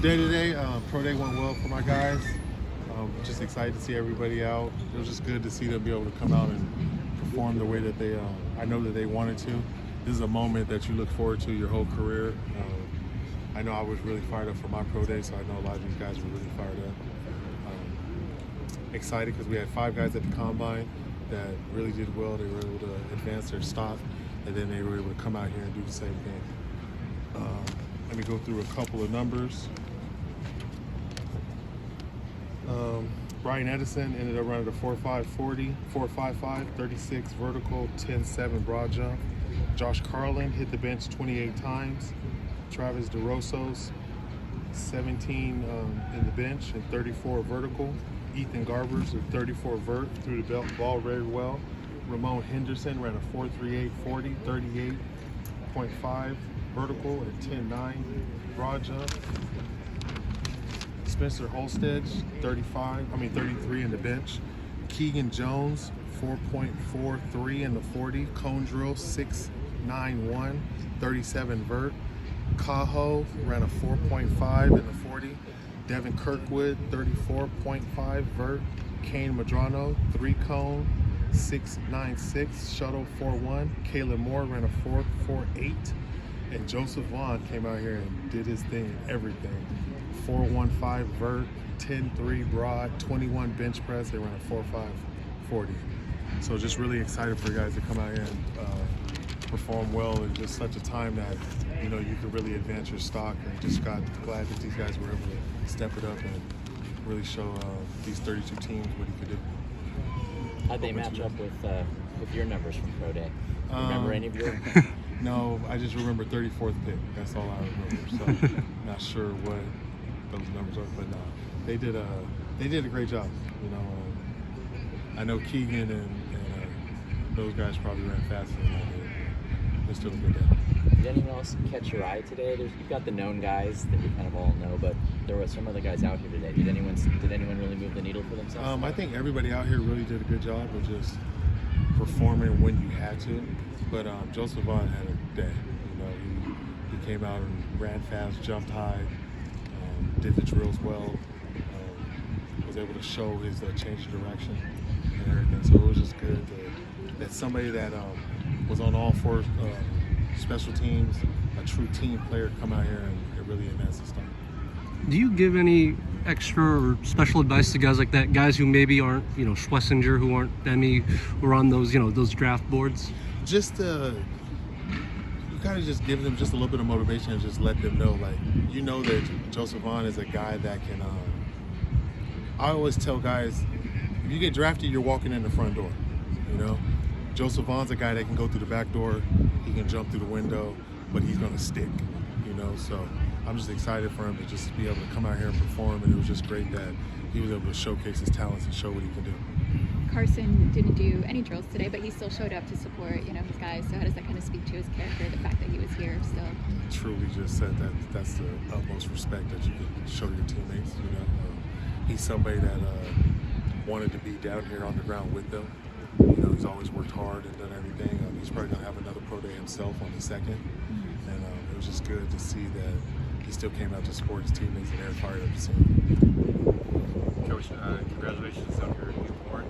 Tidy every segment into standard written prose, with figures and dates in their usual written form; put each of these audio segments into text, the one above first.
Day to day, pro day went well for my guys. Just excited to see everybody out. It was just good to see them be able to come out and perform the way that they, I know that they wanted to. This is a moment that you look forward to your whole career. I know I was really fired up for my pro day, so I know a lot of these guys were really fired up. Excited because we had 5 guys at the combine that really did well. They were able to advance their stock, and then they were able to come out here and do the same thing. Let me go through a couple of numbers. Brian Edison ended up running a 4.540, 4.55, 36 vertical, 10.7 broad jump. Josh Carlin hit the bench 28 times. Travis DeRosos, 17 in the bench and 34 vertical. Ethan Garbers with 34 vert, threw the ball very well. Ramon Henderson ran a 4.38 40, 38.5 vertical and 10.9 broad jump. Spencer Holstead, 33 in the bench. Keegan Jones, 4.43 in the 40. Cone drill, 6.91, 37 vert. Cajo ran a 4.5 in the 40. Devin Kirkwood, 34.5 vert. Kane Madrano, 3 cone, 6.96, shuttle 4.1. Caleb Moore ran a 4.48. And Joseph Vaughn came out here and did his thing, everything. 4.15 vert, 10.3 broad, 21 bench press. They ran a 4.540. So just really excited for you guys to come out here and perform well in just such a time that, you know, you can really advance your stock. And just glad that these guys were able to step it up and really show these 32 teams what he could do. How'd they match up with your numbers from Pro Day? Remember any of your? No, I just remember 34th pick. That's all I remember. So not sure what those numbers are, but they did a great job. You know, I know Keegan and those guys probably ran faster than I did. They still a good day. Did anyone else catch your eye today? You've got the known guys that we kind of all know, but there were some other guys out here today. Did anyone really move the needle for themselves? I think everybody out here really did a good job of just performing when you had to. But Joseph Vaughn had a day. You know, he came out and ran fast, jumped high, did the drills well, was able to show his change of direction and everything. So it was just good that somebody that was on all 4 special teams, a true team player, come out here and really advance the stuff. Do you give any extra or special advice to guys like that, guys who maybe aren't, you know, Schlesinger, who aren't Emmy, who are on those, you know, those draft boards? Just you kind of just give them just a little bit of motivation and just let them know, like, you know that Joseph Vaughn is a guy that can, I always tell guys, if you get drafted, you're walking in the front door, you know? Joseph Vaughn's a guy that can go through the back door, he can jump through the window, but he's gonna stick, you know? So I'm just excited for him to just be able to come out here and perform, and it was just great that he was able to showcase his talents and show what he can do. Carson didn't do any drills today, but he still showed up to support, you know, his guys. So how does that kind of speak to his character, the fact that he was here still? Truly just said that that's the utmost respect that you can show your teammates, you know. He's somebody that wanted to be down here on the ground with them. You know, he's always worked hard and done everything. He's probably going to have another pro day himself on the 2nd. And it was just good to see that he still came out to support his teammates, and they're fired up to see him. Coach, congratulations on your newborn,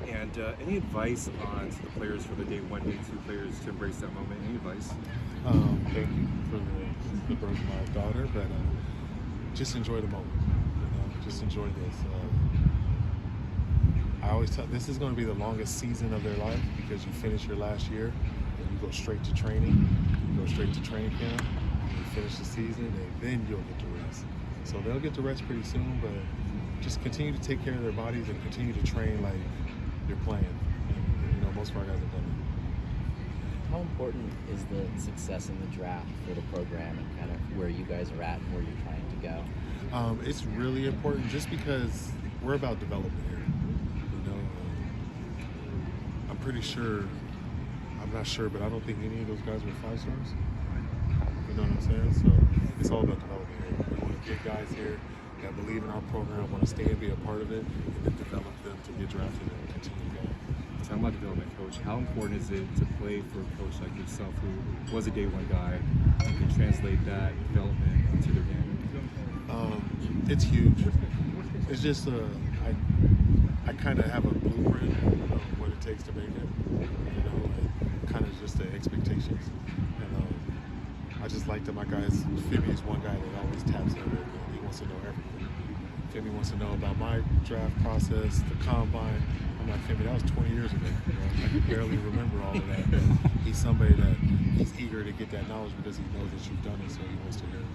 and any advice on to the players for the day 1, day 2 players to embrace that moment? Any advice? Thank you for the birth of my daughter, but just enjoy the moment. You know, just enjoy this. I always tell, this is going to be the longest season of their life because you finish your last year and you go straight to training, you go straight to training camp, you finish the season, and then you'll get to rest. So they'll get to rest pretty soon, but just continue to take care of their bodies and continue to train like you're playing. And, you know, most of our guys have done it. How important is the success in the draft for the program and kind of where you guys are at and where you're trying to go? It's really important just because we're about development here. You know, I'm pretty sure, I'm not sure, but I don't think any of those guys were 5 stars. You know what I'm saying? So it's all about development here. We want to get guys here that believe in our program, want to stay and be a part of it, and then develop them to get drafted and continue going. Talking about development, Coach, how important is it to play for a coach like yourself who was a day 1 guy and can translate that development into their game? It's huge. It's just I kind of have a blueprint of what it takes to make it, and kind of just the expectations. And I just like that my guys. Fibby is one guy that always taps in. He wants to know everything. Fibby wants to know about my draft process, the combine. I'm like, Fibby, that was 20 years ago. I can barely remember all of that. But he's somebody that he's eager to get that knowledge because he knows that you've done it, so he wants to hear it.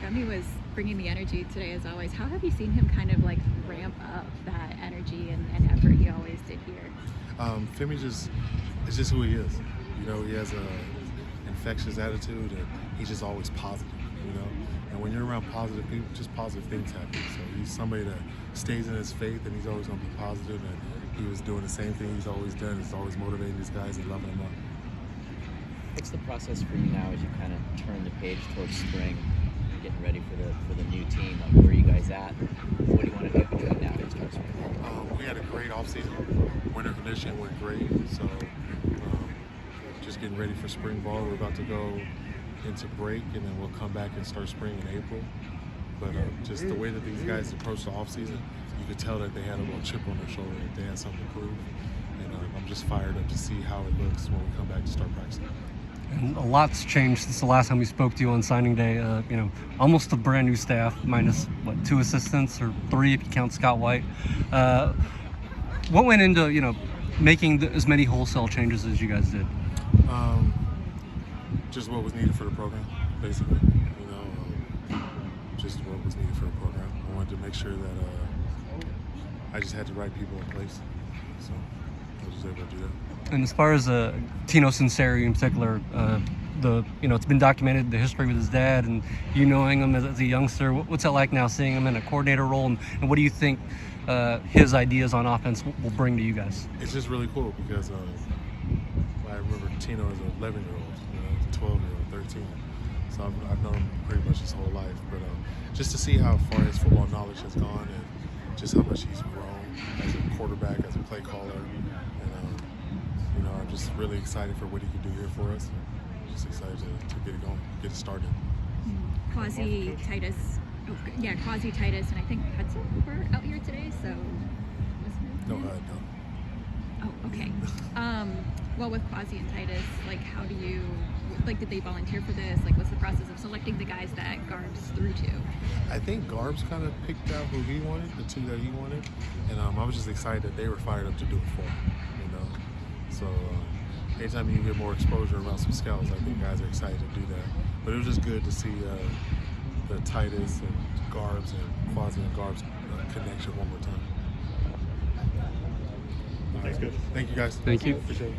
Femi was bringing the energy today as always. How have you seen him kind of like ramp up that energy and effort he always did here? Femi it's just who he is. He has a infectious attitude, and he's just always positive. And when you're around positive people, just positive things happen. So he's somebody that stays in his faith, and he's always going to be positive. And he was doing the same thing he's always done. He's always motivating these guys and loving them up. What's the process for you now as you kind of turn the page towards spring, getting ready for the new team? Like, where are you guys at? What do you want to do between now and start spring? We had a great offseason. Winter conditioning went great. So just getting ready for spring ball. We're about to go into break, and then we'll come back and start spring in April. But just the way that these guys approach the offseason, you could tell that they had a little chip on their shoulder, that they had something to prove. And I'm just fired up to see how it looks when we come back to start practicing. And a lot's changed since the last time we spoke to you on signing day. Almost a brand new staff, minus 2 assistants or 3 if you count Scott White. What went into making as many wholesale changes as you guys did? Just what was needed for the program, basically. Just what was needed for the program. I wanted to make sure that I just had the right people in place, so I was just able to do that. And as far as Tino Sinceri in particular, it's been documented the history with his dad, and you knowing him as a youngster. What's that like now, seeing him in a coordinator role, and what do you think his ideas on offense will bring to you guys? It's just really cool because I remember Tino as an 11-year-old, 12-year-old, 13. So I've known him pretty much his whole life. But just to see how far his football knowledge has gone, and just how much he's grown as a quarterback, as a play caller, and I'm just really excited for what he can do here for us. I'm just excited to get it going, get it started. Quasi Titus, and I think Hudson were out here today. So No. Oh, okay. Well, with Quasi and Titus, how do you, did they volunteer for this? What's the process of selecting the guys that Garbs threw to? I think Garbs kind of picked out who he wanted, the 2 that he wanted, and I was just excited that they were fired up to do it for him, So anytime you get more exposure around some scouts, I think guys are excited to do that. But it was just good to see the Titus and Garbs and Quasi and Garbs connection one more time. Thanks, good. Thank you, guys. Thank you. Appreciate it.